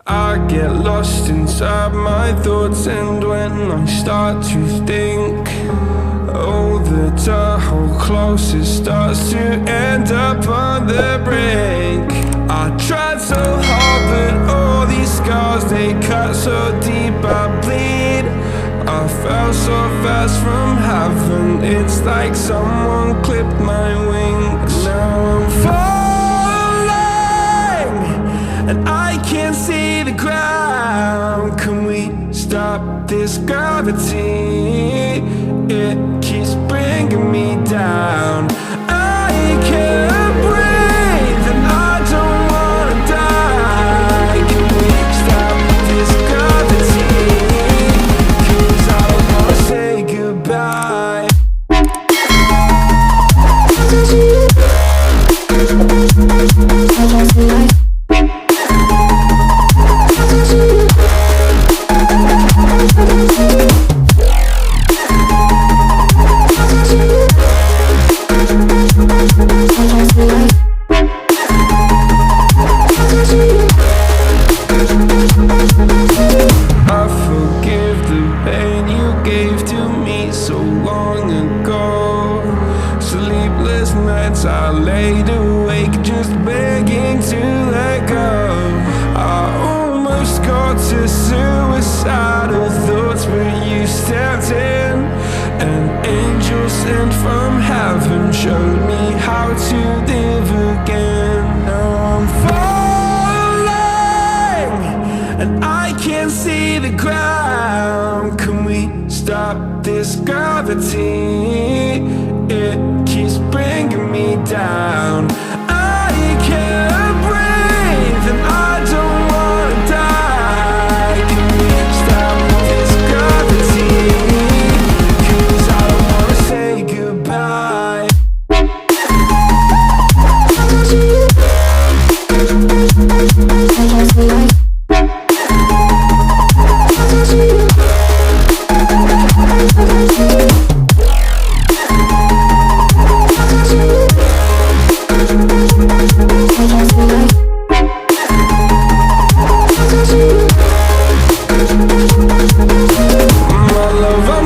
I get lost inside my thoughts, and when I start to think, oh, the Tahoe closest starts to end up on the brink. I tried so hard, but all these scars, they cut so deep I bleed. I fell so fast from heaven, it's like someone clipped my wings. Now I'm falling, and I can't see the ground. Can we stop this gravity? It keeps bringing me down. I can't breathe, and I don't wanna die. Can we stop this gravity? 'Cause I don't wanna say goodbye. I forgive the pain you gave to me so long ago. Sleepless nights I laid awake just begging to let go. I almost got to suicidal thoughts, but you stepped in. An angel sent from heaven showed me how to live again. Now I'm falling, and I can't see the ground. Can we stop this gravity? It keeps bringing me down. I can't breathe, and I don't wanna die. Can we stop this gravity? 'Cause I don't wanna say goodbye.